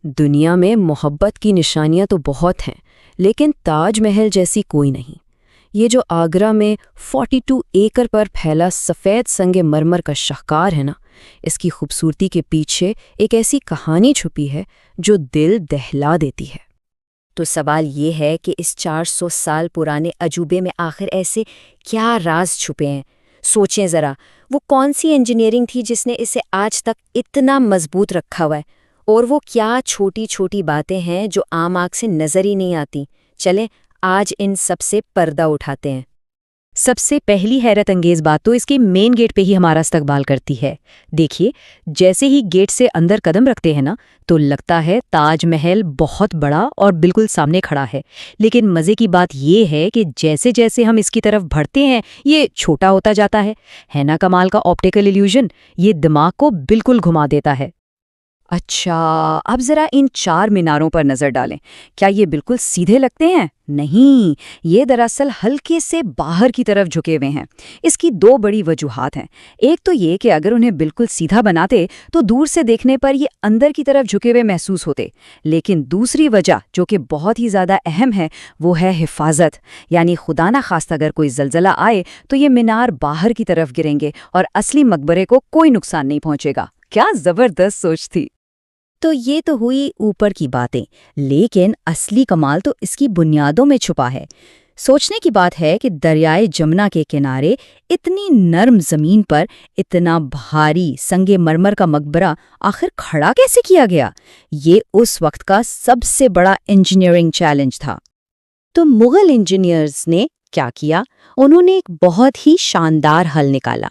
دنیا میں محبت کی نشانیاں تو بہت ہیں، لیکن تاج محل جیسی کوئی نہیں۔ یہ جو آگرہ میں 42 ایکڑ پر پھیلا سفید سنگ مرمر کا شاہکار ہے نا، اس کی خوبصورتی کے پیچھے ایک ایسی کہانی چھپی ہے جو دل دہلا دیتی ہے۔ تو سوال یہ ہے کہ اس 400 سال پرانے عجوبے میں آخر ایسے کیا راز چھپے ہیں؟ سوچیں ذرا، وہ کون سی انجینئرنگ تھی جس نے اسے آج تک اتنا مضبوط رکھا ہوا ہے؟ اور وہ کیا چھوٹی چھوٹی باتیں ہیں جو عام آنکھ سے نظر ہی نہیں آتی؟ چلیں آج ان سب سے پردہ اٹھاتے ہیں۔ سب سے پہلی حیرت انگیز بات تو اس کے مین گیٹ پہ ہی ہمارا استقبال کرتی ہے۔ دیکھیے، جیسے ہی گیٹ سے اندر قدم رکھتے ہیں نا، تو لگتا ہے تاج محل بہت بڑا اور بالکل سامنے کھڑا ہے، لیکن مزے کی بات یہ ہے کہ جیسے جیسے ہم اس کی طرف بڑھتے ہیں یہ چھوٹا ہوتا جاتا ہے نا کمال کا آپٹیکل ایلیوژن؟ یہ دماغ کو بالکل گھما دیتا ہے۔ اچھا، اب ذرا ان 4 میناروں پر نظر ڈالیں۔ کیا یہ بالکل سیدھے لگتے ہیں؟ نہیں، یہ دراصل ہلکے سے باہر کی طرف جھکے ہوئے ہیں۔ اس کی 2 بڑی وجوہات ہیں۔ ایک تو یہ کہ اگر انہیں بالکل سیدھا بناتے تو دور سے دیکھنے پر یہ اندر کی طرف جھکے ہوئے محسوس ہوتے، لیکن دوسری وجہ جو کہ بہت ہی زیادہ اہم ہے وہ ہے حفاظت، یعنی خدا نہ خواستہ اگر کوئی زلزلہ آئے تو یہ مینار باہر کی طرف گریں گے اور اصلی مقبرے کو کوئی نقصان نہیں پہنچے گا۔ کیا زبردست سوچ تھی! تو یہ تو ہوئی اوپر کی باتیں، لیکن اصلی کمال تو اس کی بنیادوں میں چھپا ہے۔ سوچنے کی بات ہے کہ دریائے جمنا کے کنارے اتنی نرم زمین پر اتنا بھاری سنگ مرمر کا مقبرہ آخر کھڑا کیسے کیا گیا؟ یہ اس وقت کا سب سے بڑا انجینئرنگ چیلنج تھا۔ تو مغل انجینئرز نے کیا کیا؟ انہوں نے ایک بہت ہی شاندار حل نکالا۔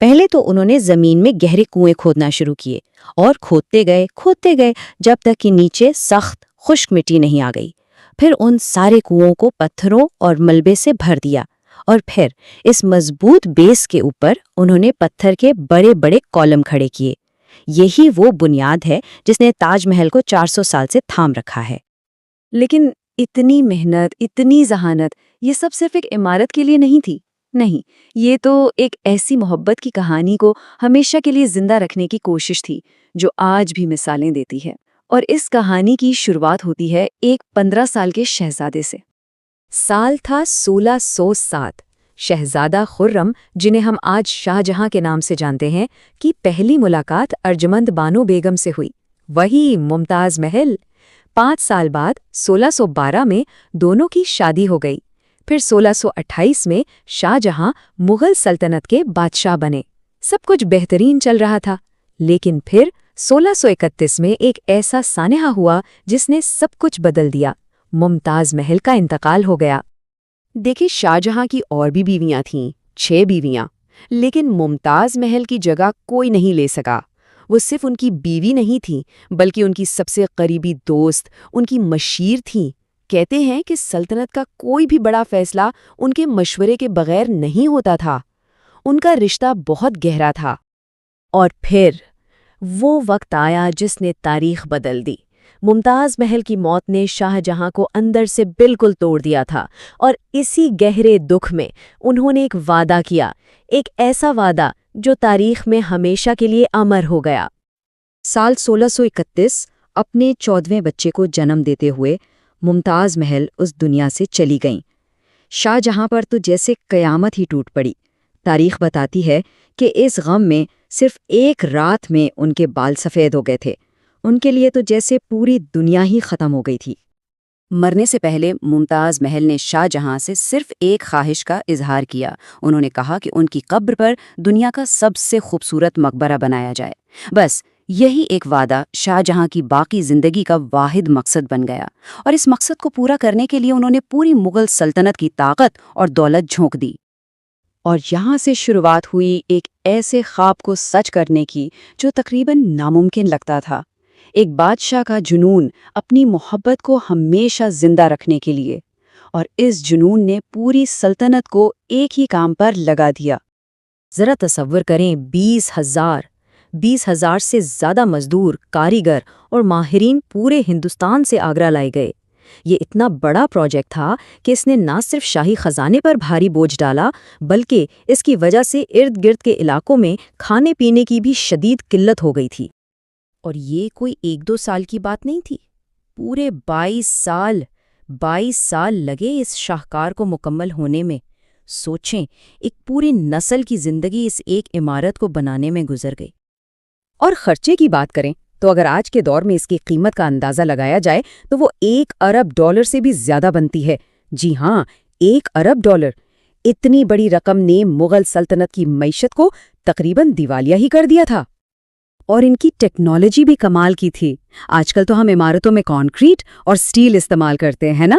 پہلے تو انہوں نے زمین میں گہرے کنویں کھودنا شروع کیے اور کھودتے گئے جب تک کہ نیچے سخت خشک مٹی نہیں آ گئی۔ پھر ان سارے کنووں کو پتھروں اور ملبے سے بھر دیا اور پھر اس مضبوط بیس کے اوپر انہوں نے پتھر کے بڑے بڑے کالم کھڑے کیے۔ یہی وہ بنیاد ہے جس نے تاج محل کو 400 سال سے تھام رکھا ہے۔ لیکن اتنی محنت، اتنی ذہانت، یہ سب صرف ایک عمارت کے لیے نہیں تھی۔ نہیں، یہ تو ایک ایسی محبت کی کہانی کو ہمیشہ کے لیے زندہ رکھنے کی کوشش تھی جو آج بھی مثالیں دیتی ہے۔ اور اس کہانی کی شروعات ہوتی ہے ایک 15 سال کے شہزادے سے۔ سال تھا 1607۔ شہزادہ خرم، جنہیں ہم آج شاہ جہاں کے نام سے جانتے ہیں، کی پہلی ملاقات ارجمند بانو بیگم سے ہوئی، وہی ممتاز محل۔ 5 سال بعد 1612 میں دونوں کی شادی ہو گئی۔ پھر 1628 میں شاہ جہاں مغل سلطنت کے بادشاہ بنے۔ سب کچھ بہترین چل رہا تھا، لیکن پھر 1631 میں ایک ایسا سانحہ ہوا جس نے سب کچھ بدل دیا۔ ممتاز محل کا انتقال ہو گیا۔ دیکھیں، شاہ جہاں کی اور بھی بیویاں تھیں، 6 بیویاں، لیکن ممتاز محل کی جگہ کوئی نہیں لے سکا۔ وہ صرف ان کی بیوی نہیں تھی، بلکہ ان کی سب سے قریبی دوست، ان کی مشیر تھیں۔ کہتے ہیں کہ سلطنت کا کوئی بھی بڑا فیصلہ ان کے مشورے کے بغیر نہیں ہوتا تھا۔ ان کا رشتہ بہت گہرا تھا۔ اور پھر وہ وقت آیا جس نے تاریخ بدل دی۔ ممتاز محل کی موت نے شاہ جہاں کو اندر سے بالکل توڑ دیا تھا، اور اسی گہرے دکھ میں انہوں نے ایک وعدہ کیا، ایک ایسا وعدہ جو تاریخ میں ہمیشہ کے لیے امر ہو گیا۔ سال 1631 اپنے 14ویں بچے کو جنم دیتے ہوئے ممتاز محل اس دنیا سے چلی گئیں۔ شاہ جہاں پر تو جیسے قیامت ہی ٹوٹ پڑی۔ تاریخ بتاتی ہے کہ اس غم میں صرف ایک رات میں ان کے بال سفید ہو گئے تھے۔ ان کے لیے تو جیسے پوری دنیا ہی ختم ہو گئی تھی۔ مرنے سے پہلے ممتاز محل نے شاہ جہاں سے صرف ایک خواہش کا اظہار کیا۔ انہوں نے کہا کہ ان کی قبر پر دنیا کا سب سے خوبصورت مقبرہ بنایا جائے۔ بس یہی ایک وعدہ شاہ جہاں کی باقی زندگی کا واحد مقصد بن گیا، اور اس مقصد کو پورا کرنے کے لیے انہوں نے پوری مغل سلطنت کی طاقت اور دولت جھونک دی۔ اور یہاں سے شروعات ہوئی ایک ایسے خواب کو سچ کرنے کی جو تقریباً ناممکن لگتا تھا۔ ایک بادشاہ کا جنون اپنی محبت کو ہمیشہ زندہ رکھنے کے لیے، اور اس جنون نے پوری سلطنت کو ایک ہی کام پر لگا دیا۔ ذرا تصور کریں، 20,000 سے زیادہ مزدور، کاریگر اور ماہرین پورے ہندوستان سے آگرہ لائے گئے۔ یہ اتنا بڑا پروجیکٹ تھا کہ اس نے نہ صرف شاہی خزانے پر بھاری بوجھ ڈالا، بلکہ اس کی وجہ سے ارد گرد کے علاقوں میں کھانے پینے کی بھی شدید قلت ہو گئی تھی۔ اور یہ کوئی 1-2 سال کی بات نہیں تھی، پورے 22 سال لگے اس شاہکار کو مکمل ہونے میں۔ سوچیں، ایک پوری نسل کی زندگی اس ایک عمارت کو بنانے میں گزر گئی۔ اور خرچے کی بات کریں تو اگر آج کے دور میں اس کی قیمت کا اندازہ لگایا جائے تو وہ $1 ارب سے بھی زیادہ بنتی ہے۔ جی ہاں، $1 ارب۔ اتنی بڑی رقم نے مغل سلطنت کی معیشت کو تقریباً دیوالیہ ہی کر دیا تھا۔ اور ان کی ٹیکنالوجی بھی کمال کی تھی۔ آج کل تو ہم عمارتوں میں کانکریٹ اور سٹیل استعمال کرتے ہیں نا،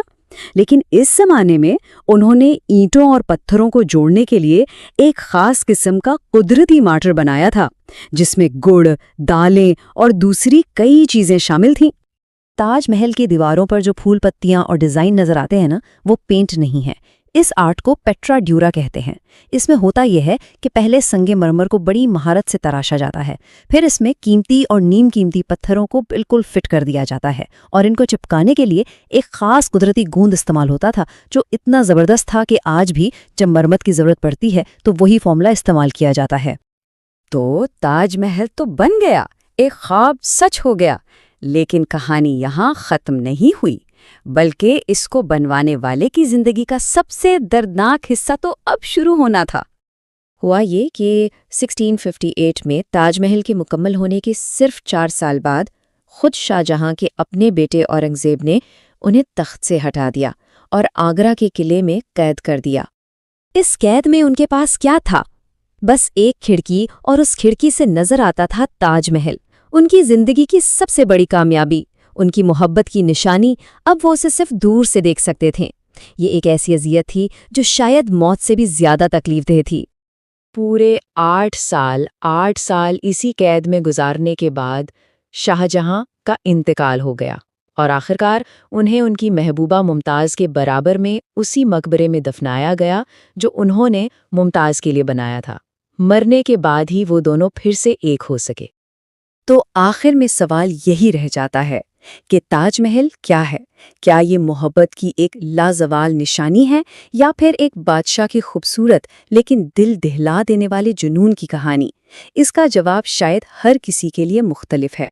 لیکن اس زمانے میں انہوں نے اینٹوں اور پتھروں کو جوڑنے کے لیے ایک خاص قسم کا قدرتی مارٹر بنایا تھا، جس میں گڑ، دالیں اور دوسری کئی چیزیں شامل تھیں۔ تاج محل کی دیواروں پر جو پھول پتیاں اور ڈیزائن نظر آتے ہیں نا، وہ پینٹ نہیں ہے۔ اس آرٹ کو پیٹرا ڈیورا کہتے ہیں۔ اس میں ہوتا یہ ہے کہ پہلے سنگ مرمر کو بڑی مہارت سے تراشا جاتا ہے، پھر اس میں قیمتی اور نیم قیمتی پتھروں کو بالکل فٹ کر دیا جاتا ہے، اور ان کو چپکانے کے لیے ایک خاص قدرتی گوند استعمال ہوتا تھا جو اتنا زبردست تھا کہ آج بھی جب مرمت کی ضرورت پڑتی ہے تو وہی فارمولا استعمال کیا جاتا ہے۔ تو تاج محل تو بن گیا، ایک خواب سچ ہو گیا، لیکن کہانی یہاں ختم نہیں ہوئی، بلکہ اس کو بنوانے والے کی زندگی کا سب سے دردناک حصہ تو اب شروع ہونا تھا۔ ہوا یہ کہ 1658 میں تاج محل کے مکمل ہونے کے صرف 4 سال بعد خود شاہ جہاں کے اپنے بیٹے اورنگزیب نے انہیں تخت سے ہٹا دیا اور آگرہ کے قلعے میں قید کر دیا۔ اس قید میں ان کے پاس کیا تھا؟ بس ایک کھڑکی، اور اس کھڑکی سے نظر آتا تھا تاج محل، ان کی زندگی کی سب سے بڑی کامیابی، ان کی محبت کی نشانی۔ اب وہ اسے صرف دور سے دیکھ سکتے تھے۔ یہ ایک ایسی اذیت تھی جو شاید موت سے بھی زیادہ تکلیف دہ تھی۔ پورے 8 سال اسی قید میں گزارنے کے بعد شاہ جہاں کا انتقال ہو گیا، اور آخرکار انہیں ان کی محبوبہ ممتاز کے برابر میں اسی مقبرے میں دفنایا گیا جو انہوں نے ممتاز کے لیے بنایا تھا۔ مرنے کے بعد ہی وہ دونوں پھر سے ایک ہو سکے۔ تو آخر میں سوال یہی رہ جاتا ہے کہ تاج محل کیا ہے؟ کیا یہ محبت کی ایک لازوال نشانی ہے، یا پھر ایک بادشاہ کی خوبصورت لیکن دل دہلا دینے والے جنون کی کہانی؟ اس کا جواب شاید ہر کسی کے لیے مختلف ہے۔